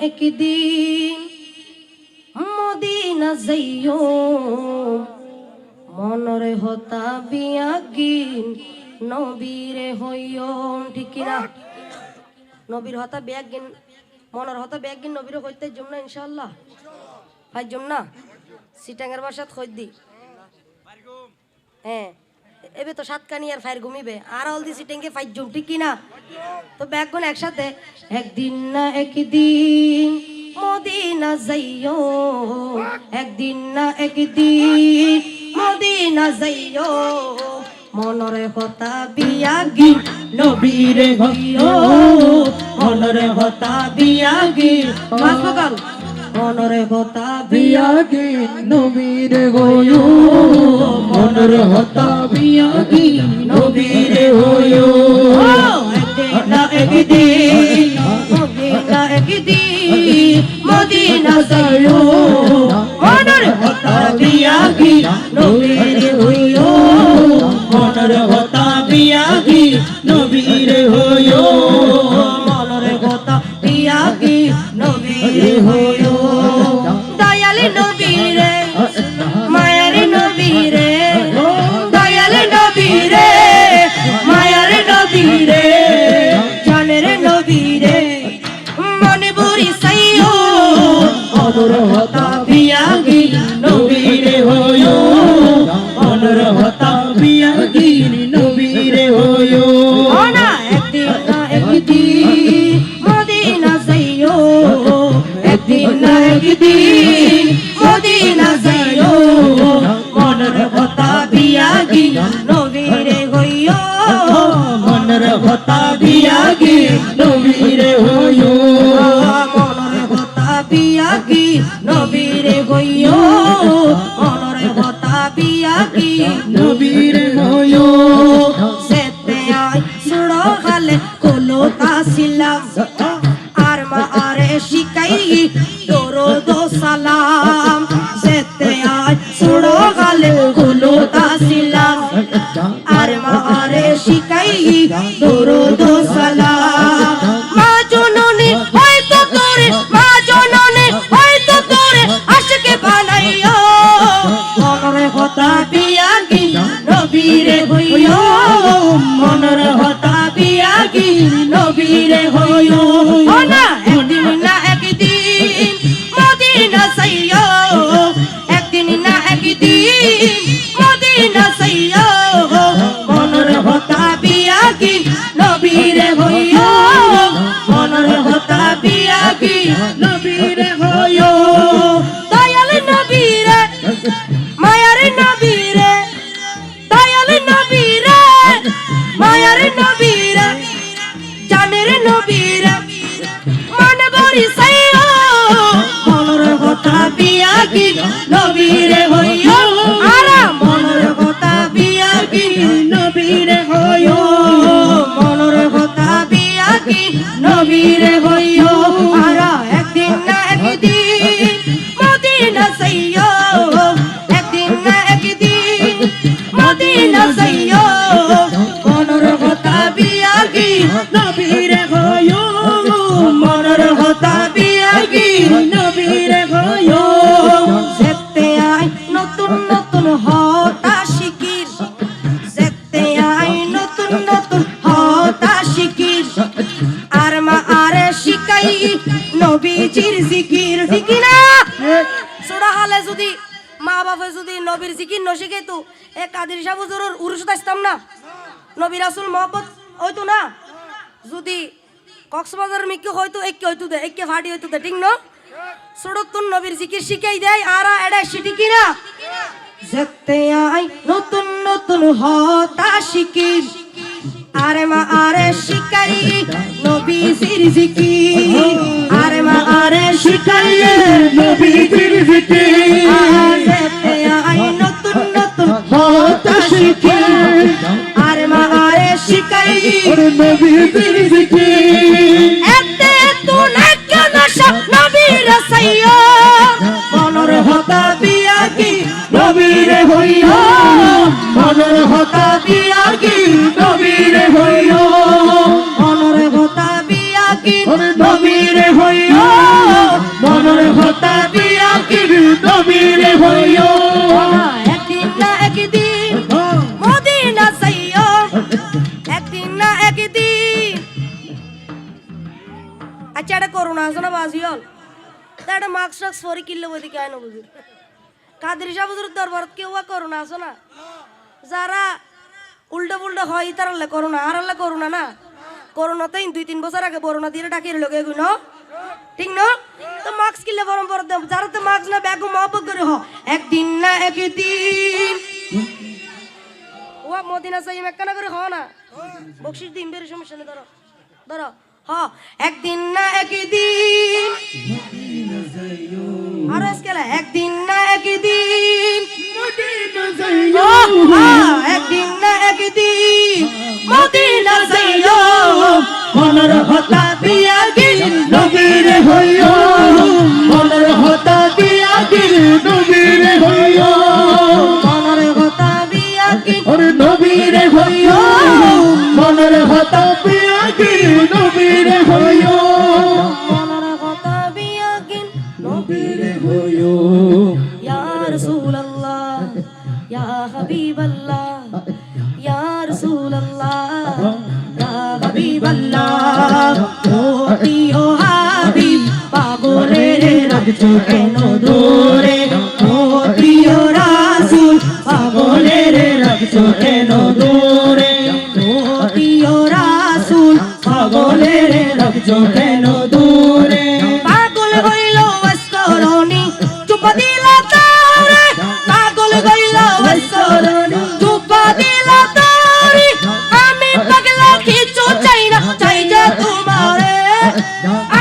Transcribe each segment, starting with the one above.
একদিন মদিনা যাইও মনরে হতা বিয়াগিন নবীরে হইও ঠিক কিনা নবীর হতা বিয়াগিন মনর হতা বিয়াগিন নবীরে হইতে জম না ইনশাআল্লাহ ভাই জম না সিটাঙ্গের বাসাত কই দি হ্যাঁ এবে তো সাতকানি আর ফায়ার ঘুমিবে আর হলদি সিটাঙ্গে ফাইজ জম ঠিক কিনা তো ব্যাগগুন একসাথে একদিন না একদিন মদিনা যাইও একদিন না একদিন মদিনা যাইও মনরে হতা বিয়াগি নবীরে হইও মনরে হতা বিয়াগি মাসকাল মনরে হতা বিয়াগি নবীরে হইও মনরে হতা বিয়াগি নবীরে হইও একদিন না একদিন মদিনা একদিন মদিনা যাইও মনরে হতা বিয়াগি নবীরে হইও মনরে হতা বিয়াগি নবীরে হইও মনরে হতা বিয়াগি নবীরে হইও দয়ালে নবীরে মায়ারে নবীরে দয়ালে নবীরে মায়ারে নবীরে জানের নবীরে মনে বুড়ি সাইও মনরে হতা বিয়াগি নবীরে হইও মনরে হতা বিয়াগি নবীরে হইও না একদিন না একদিন মদিনা যাইও একদিন না একদিন মদিনা যাইও মনরে হতা বিয়াগি নবীরে হইও মনরে হতা বিয়াগি নবীরে হইও মনরে হতা বিয়াগি নবীরে হইও মনরে হতা বিয়াগি নবীরে হইও সেতে আই সুড়ো খালে কোলো তাসিলাম আর মা আরে শিকাই দরুদ ও সালাম সেতে আই সুড়ো খালে কোলো তাসিলাম আর মা আরে শিকাই দরুদ ও সালাম মা জননী হয়তো তোরে মা জননী হয়তো তোরে আশকে বানাইও মনরে হতা বিয়াগি নবীরে হইও মনরে হতা বিয়াগি নবীরে হইও না একদিন না একদিন মদিনা যাইও একদিন না একদিন মদিনা যাইও মনরে হতা বিয়াগি নবীরে হইও মনরে হতা বিয়াগি নবীরে হইও দয়ালে নবীরে মায়ারে নবীরে দয়ালে নবীরে মায়ারে নবীরে জানের নবীরে মনে বরি সাইও মনরে হতা বিয়াগি নবীরে হইও আরা মনরে হতা বিয়াগি নবীরে হইও মনরে হতা বিয়াগি নবীরে হইও আরা একদিন না একদিন মদিনা যাইও একদিন না একদিন মদিনা যাইও মনরে হতা বিয়াগি নবীরে হইও মনরে হতা বিয়াগি নবীরে হইও সেতে আই নতুন নতুন হতা শিকির সেতে আই নতুন নতুন হতা শিকির আর মা আরে শিকাই নবীজির জিকির ঠিক না সূরা হালে যদি মা বাবা যদি নবীর জিকির ন শিখাইতো এ কাদের সাহেব হুজুরের উরুস আসতাম না নবী রাসূল মহব্বত হইতো না যদি কক্সবাজার মিকে হয়তো একে হইতো দে একে ফাটি হইতো দে ঠিক না সড়কতুন নবীর জিকির শিখাই দেয় আর এডা সিটি কিনা যেতে আই নতুন নতুন হতা শিকির আরে মা আরে শিকাই নবীজির জিকির আরে মা আরে শিকাই নবীজির জিকির যেতে আই নতুন নতুন হতা শিকির আরে মা আরে শিকাই নবীজির জিকির এতে তো না কেন সব নবীর সাইয়্যা মনরে হতা বিয়াগি নবীরে হইও মনরে হতা বিয়াগি নবীরে হইও মনরে হতা বিয়াগি নবীরে হইও হতাবি আকির নবীরে হইও একদিন না একদিন মদিনা যাইও একদিন না একদিন আচ্ছা এটা করোনা আছে না বাজিয়ল এটা মাস্ক টাক্স পরে কিনলে ওই দিকে আইন বুঝি কাদের সাবুজুর দরবার কেউ করোনা আছে না যারা উল্টো পুল্টো হয় তারালে করোনা আর আল্লাহ করোনা না করোনাতে 2-3 বছর আগে করোনা দিয়ে ডাকিয়ে লোক এগুই ন ঠিক না তো মাস্ক কিনলে বরং পর যারা তো মাস্ক না ব্যাগ মহব্বত করে হ একদিন না একদিন ও মদিনা চাই মেকানা করে হ না বকশিস দিন বের সমস্যা নেই ধরো ধরো হ একদিন না একদিন আর আজকে একদিন না একদিন একদিন না একদিন মদিনা যাইও মনের হতাবি আকির নবীরে হইও মনের হতাবি আকির নবীরে হইও মনের কথা বিয়াকি ওরে নবীরে হইও মনের হতাবি আকির নবীরে হইও মনের কথা বিয়াকি নবীরে হইও ইয়া রাসূলুল্লাহ ইয়া হাবিবাল্লাহ ইয়া রাসূলুল্লাহ ইয়া হাবিবাল্লাহ ও প্রিয় হাবিব পাগলের রাখছো কেন দূরে ও প্রিয় রাসূল পাগলের রাখছো কেন দূরে ও প্রিয় রাসূল পাগলের রাখছো কেন দূরে পাগল হইল ওয়াসকরণী চুপ দিলা তারে পাগল হইল ওয়াসকরণী চুপ দিলা তারে আমি পাগলা কিছু চাই না চাই যে তোমারে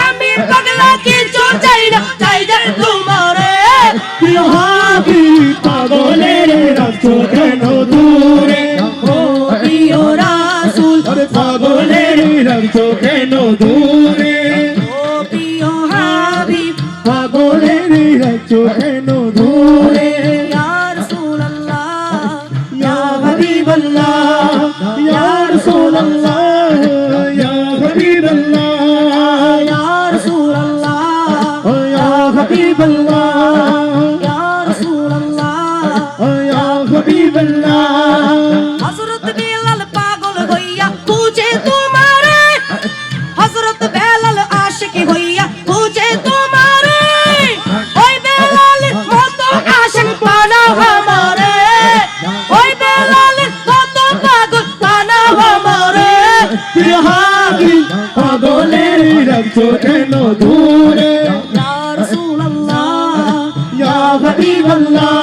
আমি পাগলা কিছু চাই না চাই যে তোমারে প্রিয় হাবিব পাগলের রাখছো কেন দূরে ও প্রিয় রাসূল আরে পাগলের রাখছো কেন দূরে ও প্রিয় হাবিব পাগলের রাখছো কেন দূরে ইয়া রাসূলুল্লাহ ইয়া হাবিবাল্লাহ ইয়া রাসূলুল্লাহ ইয়া হাবিবাল্লাহ ইয়া রাসূলুল্লাহ ইয়া হাবিবাল্লাহ ইয়া রাসূলুল্লাহ ইয়া হাবিবাল্লাহ হযরত বিলাল পাগল হইয়া খুঁজে তোমারে হযরত বেলাল আশিক হইয়া খুঁজে তোমারে ওই বেলাল মতো আশিক বানাও আমারে ওই বেলাল মতো পাগল বানাও আমারে প্রিয় হাবিব পাগলের রাখছো কেন দূরে ইয়া রাসূলুল্লাহ ইয়া হাবিবাল্লাহ